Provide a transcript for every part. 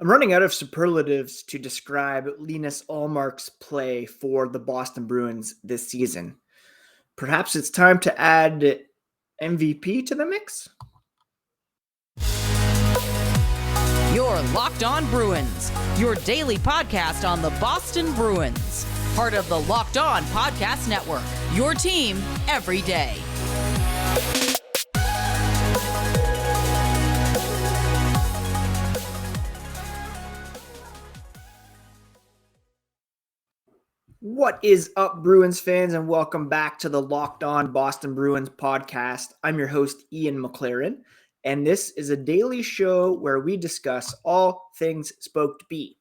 I'm running out of superlatives to describe Linus Ullmark's play for the Boston Bruins this season. Perhaps it's time to add MVP to the mix? You're Locked On Bruins, your daily podcast on the Boston Bruins. Part of the Locked On Podcast Network, your team every day. What is up, Bruins fans, and welcome back to the Locked On Boston Bruins podcast. I'm your host, Ian McLaren, and this is a daily show where we discuss all things Spoke to Be.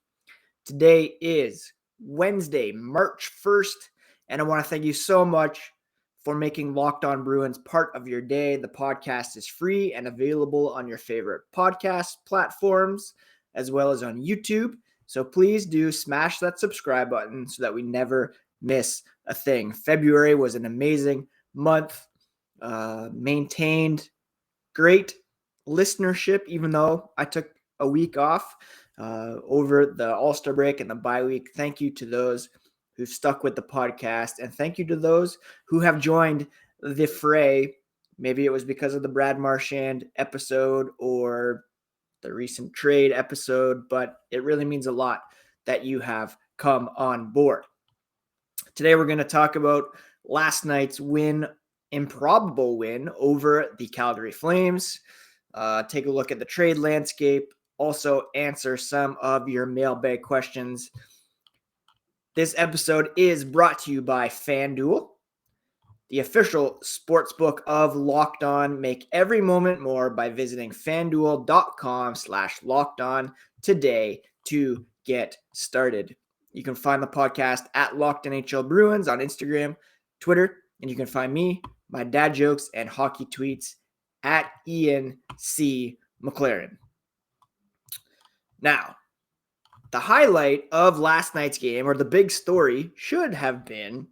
Today is Wednesday, March 1st, and I want to thank you so much for making Locked On Bruins part of your day. The podcast is free and available on your favorite podcast platforms, as well as on YouTube. So please do smash that subscribe button so that we never miss a thing. February was an amazing month, maintained great listenership, even though I took a week off over the All-Star break and the bye week. Thank you to those who've stuck with the podcast, and thank you to those who have joined the fray. Maybe it was because of the Brad Marchand episode or the recent trade episode, but it really means a lot that you have come on board. Today, we're going to talk about last night's improbable win over the Calgary Flames, take a look at the trade landscape, also answer some of your mailbag questions. This episode is brought to you by FanDuel, the official sportsbook of Locked On. Make every moment more by visiting fanduel.com/lockedon today to get started. You can find the podcast at Locked NHL Bruins on Instagram, Twitter, and you can find me, my dad jokes, and hockey tweets at Ian C. McLaren. Now, the highlight of last night's game, or the big story, should have been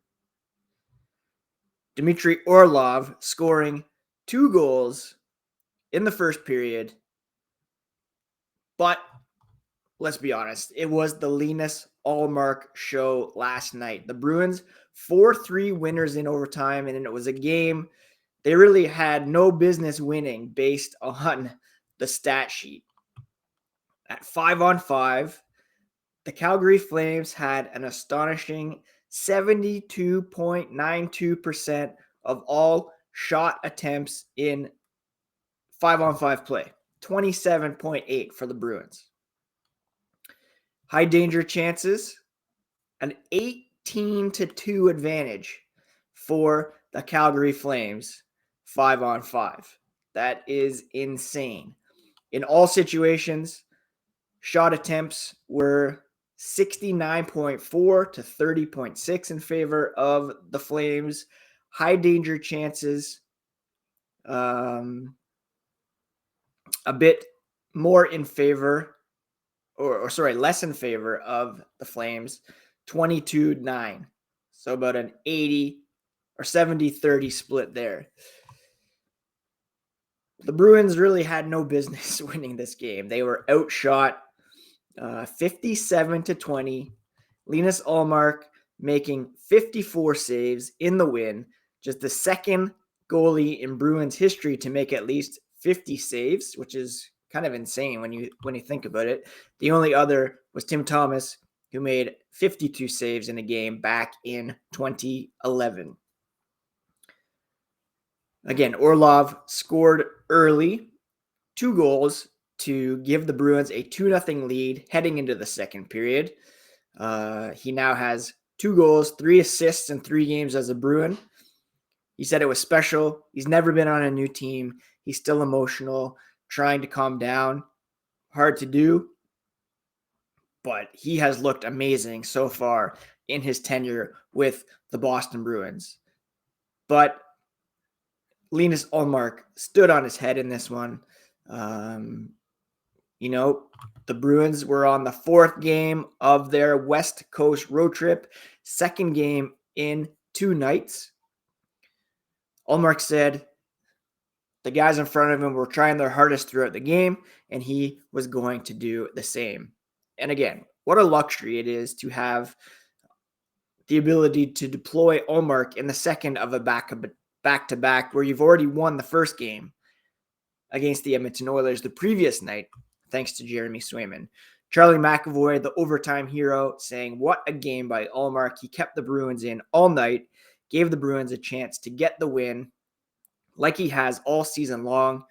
Dmitry Orlov scoring 2 goals in the first period. But let's be honest, it was the Linus Ullmark show last night. The Bruins 4-3 winners in overtime, and it was a game they really had no business winning based on the stat sheet. At 5-on-5, the Calgary Flames had an astonishing 72.92% of all shot attempts in 5-on-5 play, 27.8 for the Bruins. High danger chances, an 18-2 advantage for the Calgary Flames, 5-on-5. That is insane. In all situations, shot attempts were 69.4 to 30.6 in favor of the Flames. High danger chances, a bit more in favor, less in favor of the Flames, 22-9. So about an 80 or 70-30 split there. The Bruins really had no business winning this game. They were outshot 57-20. Linus Ullmark making 54 saves in the win. Just the second goalie in Bruins history to make at least 50 saves, which is kind of insane when you think about it. The only other was Tim Thomas, who made 52 saves in a game back in 2011. Again, Orlov scored early, 2 goals to give the Bruins a 2-0 lead heading into the second period. He now has 2 goals, 3 assists in 3 games as a Bruin. He said it was special. He's never been on a new team. He's still emotional, trying to calm down. Hard to do, but he has looked amazing so far in his tenure with the Boston Bruins. But Linus Ullmark stood on his head in this one. The Bruins were on the 4th game of their West Coast road trip, 2nd game in 2 nights. Ullmark said the guys in front of him were trying their hardest throughout the game, and he was going to do the same. And again, what a luxury it is to have the ability to deploy Ullmark in the second of a back-to-back where you've already won the first game against the Edmonton Oilers the previous night, thanks to Jeremy Swayman. Charlie McAvoy, the overtime hero, saying, what a game by Ullmark. He kept the Bruins in all night, gave the Bruins a chance to get the win like he has all season long.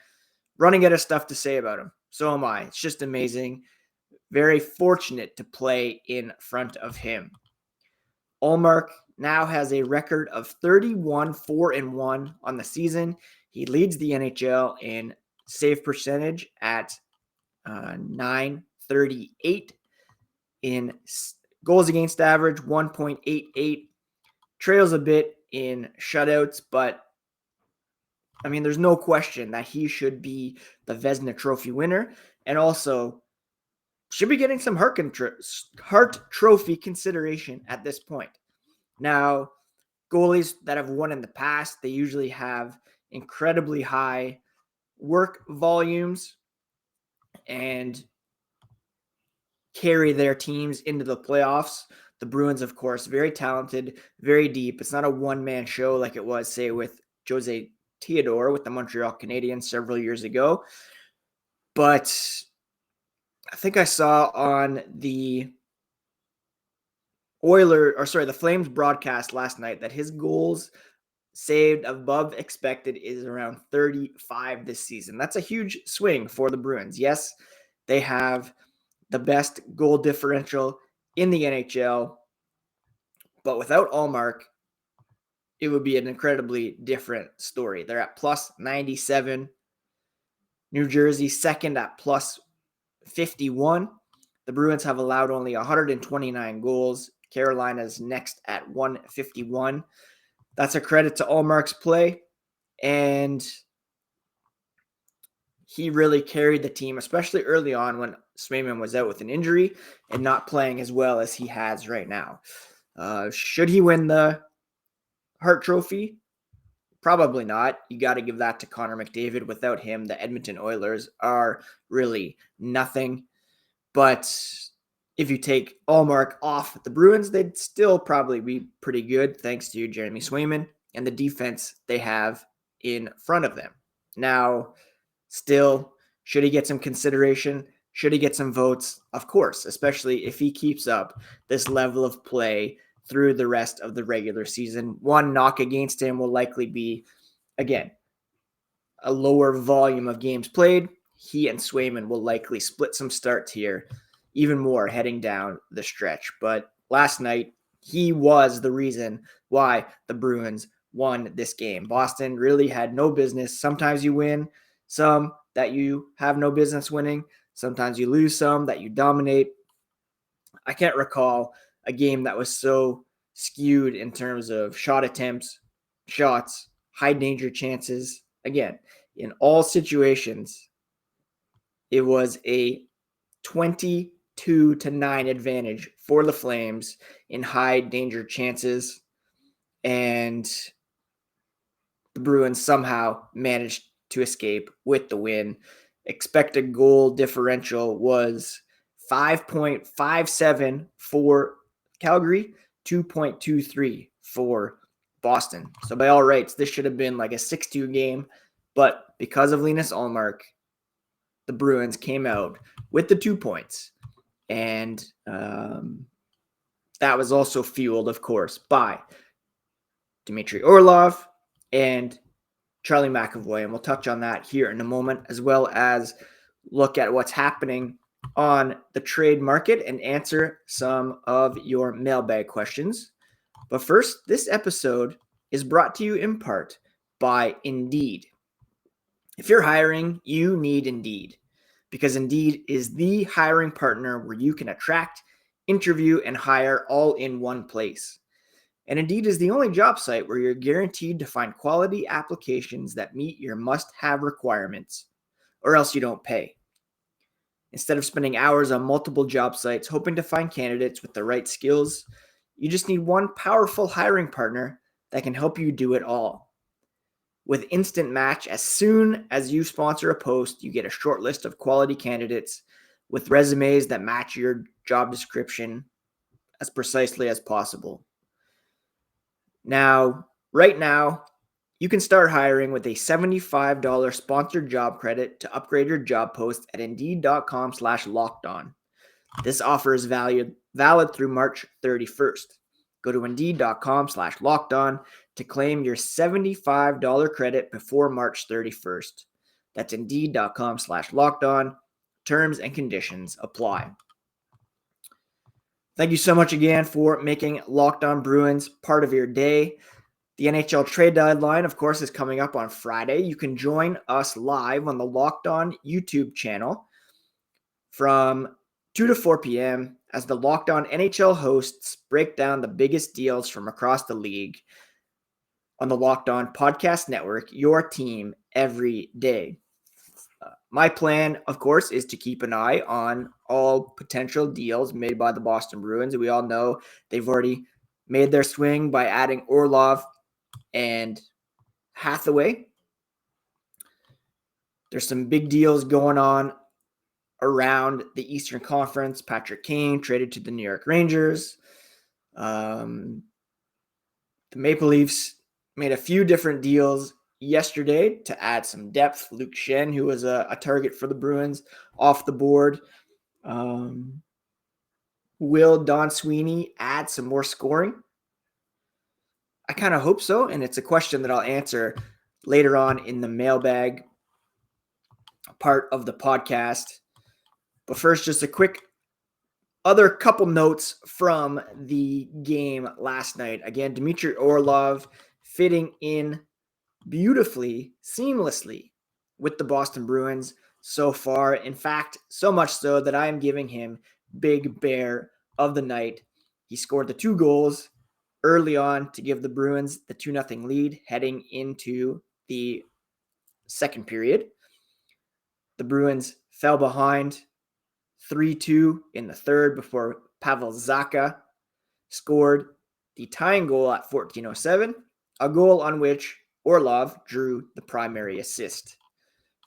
Running out of stuff to say about him. So am I. It's just amazing. Very fortunate to play in front of him. Ullmark now has a record of 31-4-1 on the season. He leads the NHL in save percentage at .938, in goals against average 1.88, trails a bit in shutouts, but I mean, there's no question that he should be the Vezina Trophy winner, and also should be getting some Hart Trophy consideration at this point. Now, goalies that have won in the past, they usually have incredibly high work volumes and carry their teams into the playoffs. The Bruins, of course, very talented, very deep. It's not a one-man show like it was, say, with Jose Theodore with the Montreal Canadiens several years ago. But I think I saw on the the Flames broadcast last night that his goals saved above expected is around 35 this season. That's a huge swing for the Bruins. Yes, they have the best goal differential in the NHL, but without Ullmark, it would be an incredibly different story. They're at plus 97. New Jersey second at plus 51. The Bruins have allowed only 129 goals. Carolina's next at 151. That's a credit to Ullmark's play, and he really carried the team, especially early on when Swayman was out with an injury and not playing as well as he has right now. Should he win the Hart Trophy? Probably not. You got to give that to Connor McDavid. Without him, the Edmonton Oilers are really nothing. But if you take Ullmark off the Bruins, they'd still probably be pretty good thanks to Jeremy Swayman and the defense they have in front of them. Now, still, should he get some consideration? Should he get some votes? Of course, especially if he keeps up this level of play through the rest of the regular season. One knock against him will likely be, again, a lower volume of games played. He and Swayman will likely split some starts here, even more heading down the stretch. But last night, he was the reason why the Bruins won this game. Boston really had no business. Sometimes you win, some that you have no business winning. Sometimes you lose some that you dominate. I can't recall a game that was so skewed in terms of shot attempts, shots, high danger chances. Again, in all situations, it was a 22-9 advantage for the Flames in high danger chances, and the Bruins somehow managed to escape with the win. Expected goal differential was 5.57 for Calgary, 2.23 for Boston. So by all rights, this should have been like a 6-2 game, but because of Linus Ullmark, the Bruins came out with the 2 points. And that was also fueled, of course, by Dmitry Orlov and Charlie McAvoy. And we'll touch on that here in a moment, as well as look at what's happening on the trade market and answer some of your mailbag questions. But first, this episode is brought to you in part by Indeed. If you're hiring, you need Indeed, because Indeed is the hiring partner where you can attract, interview, and hire all in one place. And Indeed is the only job site where you're guaranteed to find quality applications that meet your must-have requirements, or else you don't pay. Instead of spending hours on multiple job sites hoping to find candidates with the right skills, you just need one powerful hiring partner that can help you do it all. With Instant Match, as soon as you sponsor a post, you get a short list of quality candidates with resumes that match your job description as precisely as possible. Now, right now, you can start hiring with a $75 sponsored job credit to upgrade your job post at Indeed.com/lockedon. This offer is valid through March 31st. Go to Indeed.com/lockedon to claim your $75 credit before March 31st. That's Indeed.com/lockedon. Terms and conditions apply. Thank you so much again for making Locked On Bruins part of your day. The NHL trade deadline, of course, is coming up on Friday. You can join us live on the Locked On YouTube channel from 2 to 4 p.m. as the Locked On NHL hosts break down the biggest deals from across the league on the Locked On Podcast Network, your team every day. My plan, of course, is to keep an eye on all potential deals made by the Boston Bruins. We all know they've already made their swing by adding Orlov and Hathaway. There's some big deals going on around the Eastern Conference. Patrick Kane traded to the New York Rangers. The Maple Leafs made a few different deals yesterday to add some depth. Luke Schenn, who was a target for the Bruins, off the board. Will Don Sweeney add some more scoring? I kind of hope so, and it's a question that I'll answer later on in the mailbag part of the podcast. But first, just a quick other couple notes from the game last night. Again, Dmitry Orlov fitting in beautifully, seamlessly with the Boston Bruins so far. In fact, so much so that I am giving him Big Bear of the night. He scored the 2 goals early on to give the Bruins the 2-0 lead heading into the second period. The Bruins fell behind 3-2 in the third before Pavel Zacha scored the tying goal at 14:07, a goal on which Orlov drew the primary assist.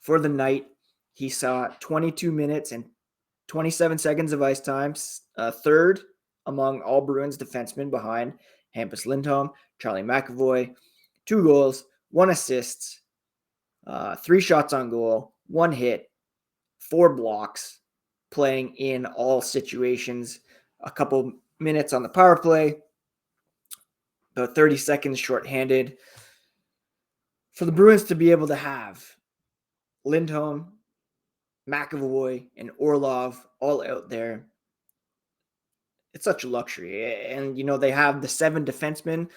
For the night, he saw 22 minutes and 27 seconds of ice time, third among all Bruins defensemen behind Hampus Lindholm, Charlie McAvoy. 2 goals, 1 assist, 3 shots on goal, 1 hit, 4 blocks, playing in all situations. A couple minutes on the power play, about 30 seconds shorthanded. For the Bruins to be able to have Lindholm, McAvoy, and Orlov all out there, it's such a luxury. And, they have the 7 defensemen,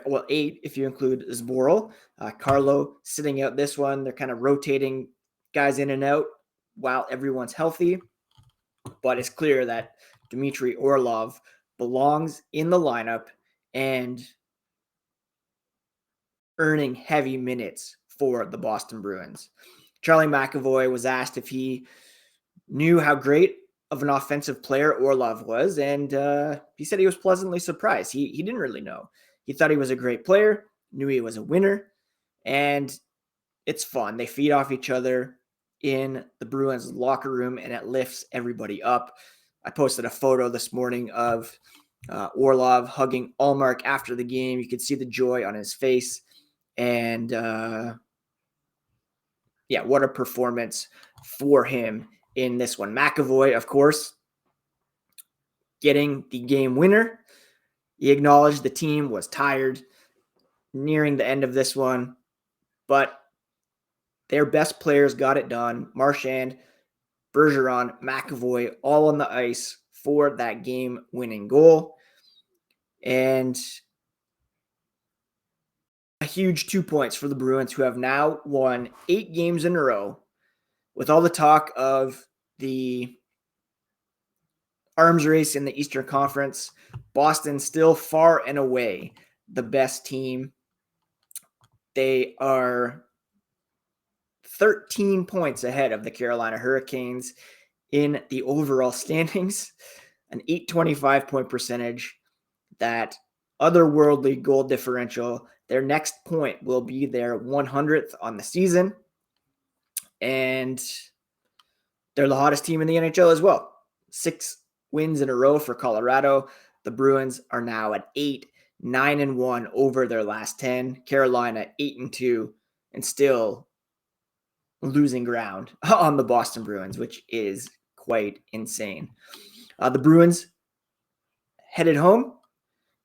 well, 8 if you include Zboril. Carlo sitting out this one. They're kind of rotating guys in and out while everyone's healthy. But it's clear that Dmitry Orlov belongs in the lineup and earning heavy minutes for the Boston Bruins. Charlie McAvoy was asked if he knew how great of an offensive player Orlov was, and he said he was pleasantly surprised. He didn't really know. He thought he was a great player, knew he was a winner, and it's fun. They feed off each other in the Bruins locker room, and it lifts everybody up. I posted a photo this morning of Orlov hugging Ullmark after the game. You could see the joy on his face, and what a performance for him in this one. McAvoy, of course, getting the game winner. He acknowledged the team was tired nearing the end of this one, but their best players got it done. Marchand, Bergeron, McAvoy, all on the ice for that game-winning goal. And a huge 2 points for the Bruins, who have now won 8 games in a row. With all the talk of the arms race in the Eastern Conference, Boston still far and away the best team. They are 13 points ahead of the Carolina Hurricanes in the overall standings, an .825 point percentage, that otherworldly goal differential. Their next point will be their 100th on the season, and they're the hottest team in the NHL as well. 6 wins in a row for Colorado. The Bruins are now at 8, 9-1 over their last 10. Carolina 8-2 and still losing ground on the Boston Bruins, which is quite insane. The Bruins headed home.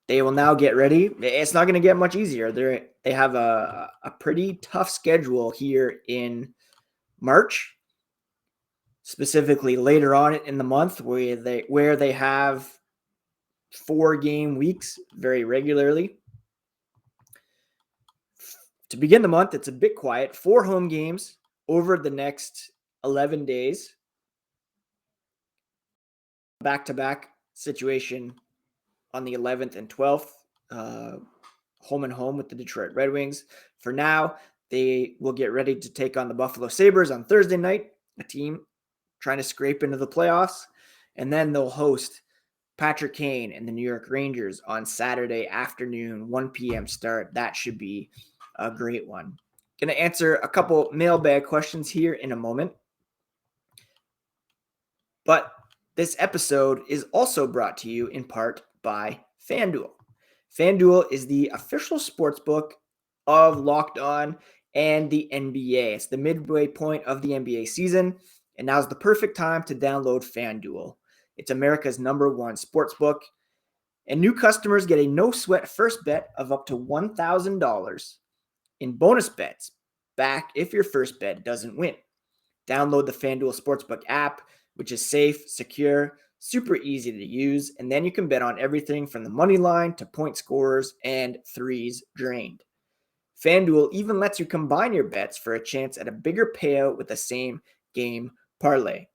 They will now get ready. It's not going to get much easier. They have a pretty tough schedule here in March, specifically later on in the month, where they have 4-game weeks very regularly. To begin the month, it's a bit quiet. 4 home games over the next 11 days. Back-to-back situation on the 11th and 12th, home and home with the Detroit Red Wings. For now, they will get ready to take on the Buffalo Sabres on Thursday night, a team trying to scrape into the playoffs. And then they'll host Patrick Kane and the New York Rangers on Saturday afternoon, 1 p.m. start. That should be a great one. Going to answer a couple mailbag questions here in a moment. But this episode is also brought to you in part by FanDuel. FanDuel is the official sportsbook of Locked On and the NBA. It's the midway point of the NBA season, and now's the perfect time to download FanDuel. It's America's #1 sportsbook, and new customers get a no-sweat first bet of up to $1,000 in bonus bets back if your first bet doesn't win. Download the FanDuel Sportsbook app, which is safe, secure, super easy to use, and then you can bet on everything from the money line to point scorers and threes drained. FanDuel even lets you combine your bets for a chance at a bigger payout with the same game parlay.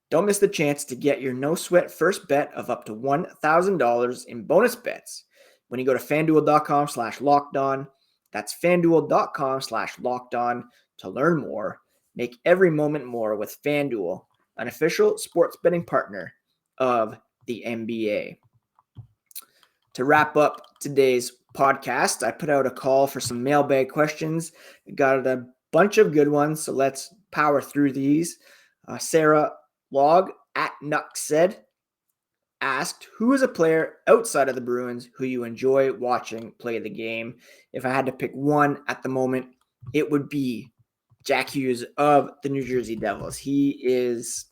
Don't miss the chance to get your no-sweat first bet of up to $1,000 in bonus bets when you go to FanDuel.com/lockedon. That's FanDuel.com/lockedon to learn more. Make every moment more with FanDuel, an official sports betting partner of the NBA. To wrap up today's podcast, I put out a call for some mailbag questions. We got a bunch of good ones, so let's power through these. Sarah Log at Nuck said, asked, who is a player outside of the Bruins who you enjoy watching play the game? If I had to pick one at the moment, it would be Jack Hughes of the New Jersey Devils. He is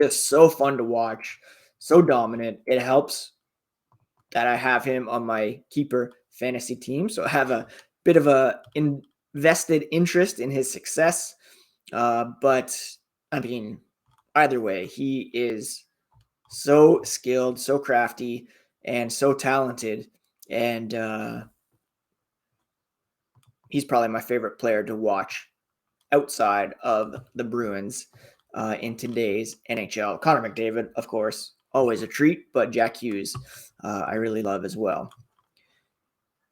just so fun to watch, so dominant. It helps that I have him on my keeper fantasy team, so I have a bit of a invested interest in his success. But I mean, either way, he is so skilled, so crafty, and so talented. And he's probably my favorite player to watch outside of the Bruins in today's NHL. Connor McDavid, of course, always a treat, but Jack Hughes, I really love as well.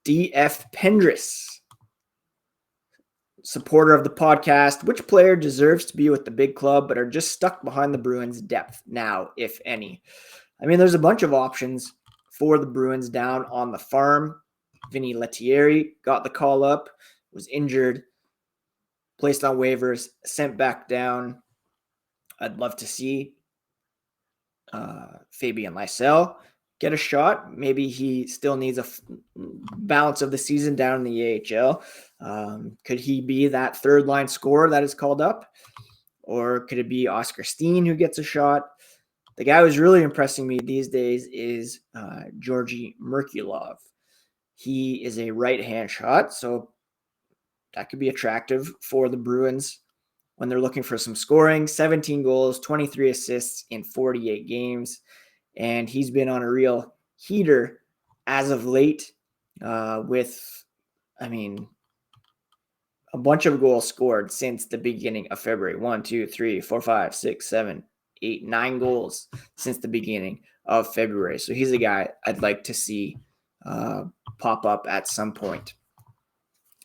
DF Pendris, supporter of the podcast. Which player deserves to be with the big club but are just stuck behind the Bruins' depth now, if any? I mean, there's a bunch of options for the Bruins down on the farm. Vinny Lettieri got the call up, was injured, placed on waivers, sent back down. I'd love to see Fabian Lysell get a shot. Maybe he still needs a balance of the season down in the AHL. Could he be that third line scorer that is called up? Or could it be Oscar Steen who gets a shot? The guy who's really impressing me these days is Georgi Merkulov. He is a right-hand shot, so that could be attractive for the Bruins when they're looking for some scoring. 17 goals, 23 assists in 48 games. And he's been on a real heater as of late with, I mean, a bunch of goals scored since the beginning of February. 1, 2, 3, 4, 5, 6, 7, 8, 9 goals since the beginning of February. So he's a guy I'd like to see pop up at some point.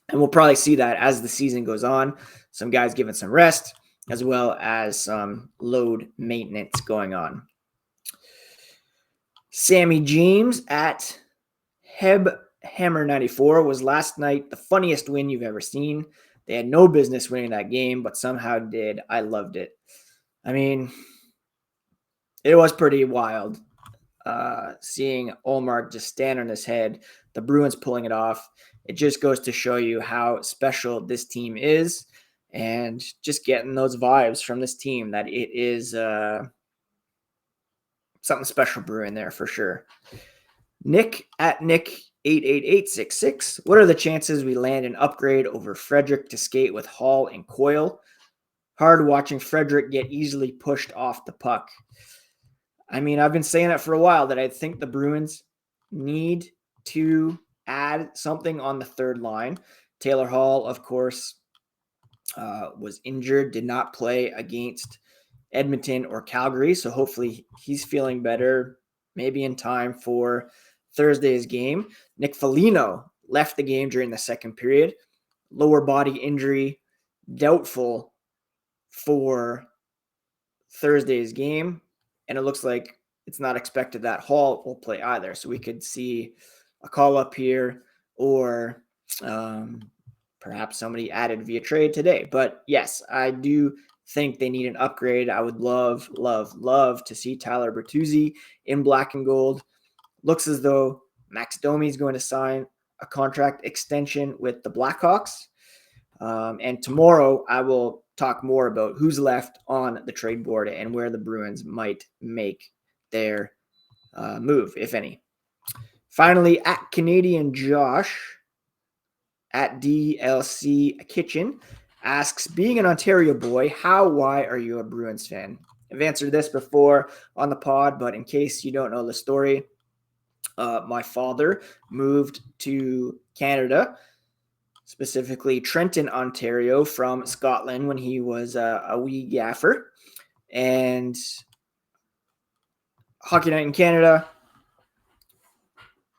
And we'll probably see that as the season goes on. Some guys given some rest, as well as some load maintenance going on. Sammy James at Hammer94 was last night the funniest win you've ever seen. They had no business winning that game, but somehow did. I loved it. I mean, It was pretty wild seeing Ullmark just stand on his head, the Bruins pulling it off. It just goes to show you how special this team is, and just getting those vibes from this team that it is something special brewing there for sure. Nick at Nick88866. What are the chances we land an upgrade over Frederick to skate with Hall and Coyle? Hard watching Frederick get easily pushed off the puck. I mean, I've been saying it for a while that I think the Bruins need to add something on the third line. Taylor Hall, of course, was injured, did not play against Edmonton or Calgary. So hopefully he's feeling better, maybe in time for Thursday's game. Nick Foligno left the game during the second period. Lower body injury, doubtful for Thursday's game. And it looks like it's not expected that Hall will play either. So we could see a call up here or perhaps somebody added via trade today. But yes, I do think they need an upgrade. I would love to see Tyler Bertuzzi in black and gold. Looks as though Max Domi is going to sign a contract extension with the Blackhawks. And tomorrow I will talk more about who's left on the trade board and where the Bruins might make their move, if any. Finally, at Canadian Josh, at DLC Kitchen, asks, being an Ontario boy, why are you a Bruins fan? I've answered this before on the pod, but in case you don't know the story, my father moved to Canada, specifically Trenton, Ontario, from Scotland when he was a wee gaffer. And Hockey Night in Canada,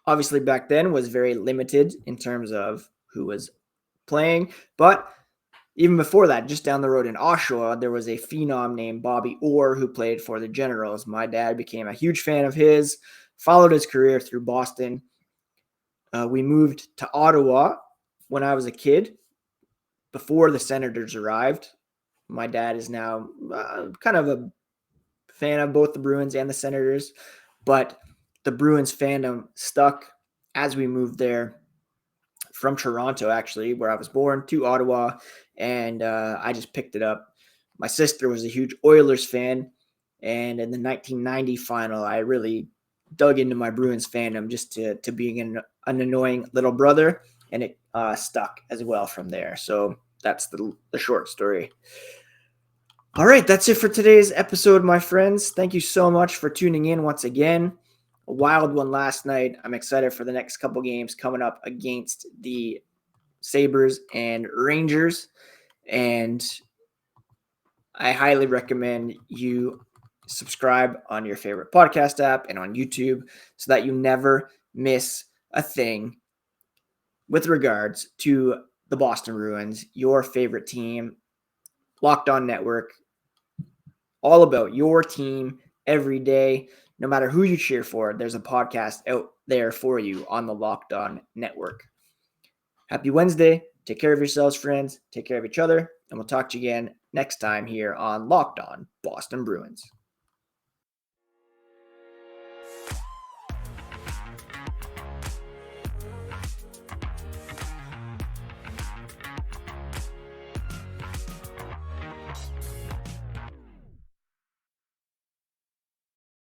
obviously back then, was very limited in terms of who was playing. But even before that, just down the road in Oshawa, there was a phenom named Bobby Orr who played for the Generals. My dad became a huge fan of his, followed his career through Boston. We moved to Ottawa when I was a kid, before the Senators arrived. My dad is now kind of a fan of both the Bruins and the Senators, but the Bruins fandom stuck as we moved there from Toronto, actually, where I was born, to Ottawa, and I just picked it up. My sister was a huge Oilers fan, and in the 1990 final, I really dug into my Bruins fandom just to being an annoying little brother, and it stuck as well from there. So that's the short story. All right, that's it for today's episode, my friends. Thank you so much for tuning in once again. A wild one last night. I'm excited for the next couple games coming up against the Sabres and Rangers. And I highly recommend you subscribe on your favorite podcast app and on YouTube so that you never miss a thing with regards to the Boston Bruins, your favorite team, Locked On Network, all about your team every day. No matter who you cheer for, there's a podcast out there for you on the Locked On Network. Happy Wednesday. Take care of yourselves, friends. Take care of each other. And we'll talk to you again next time here on Locked On Boston Bruins.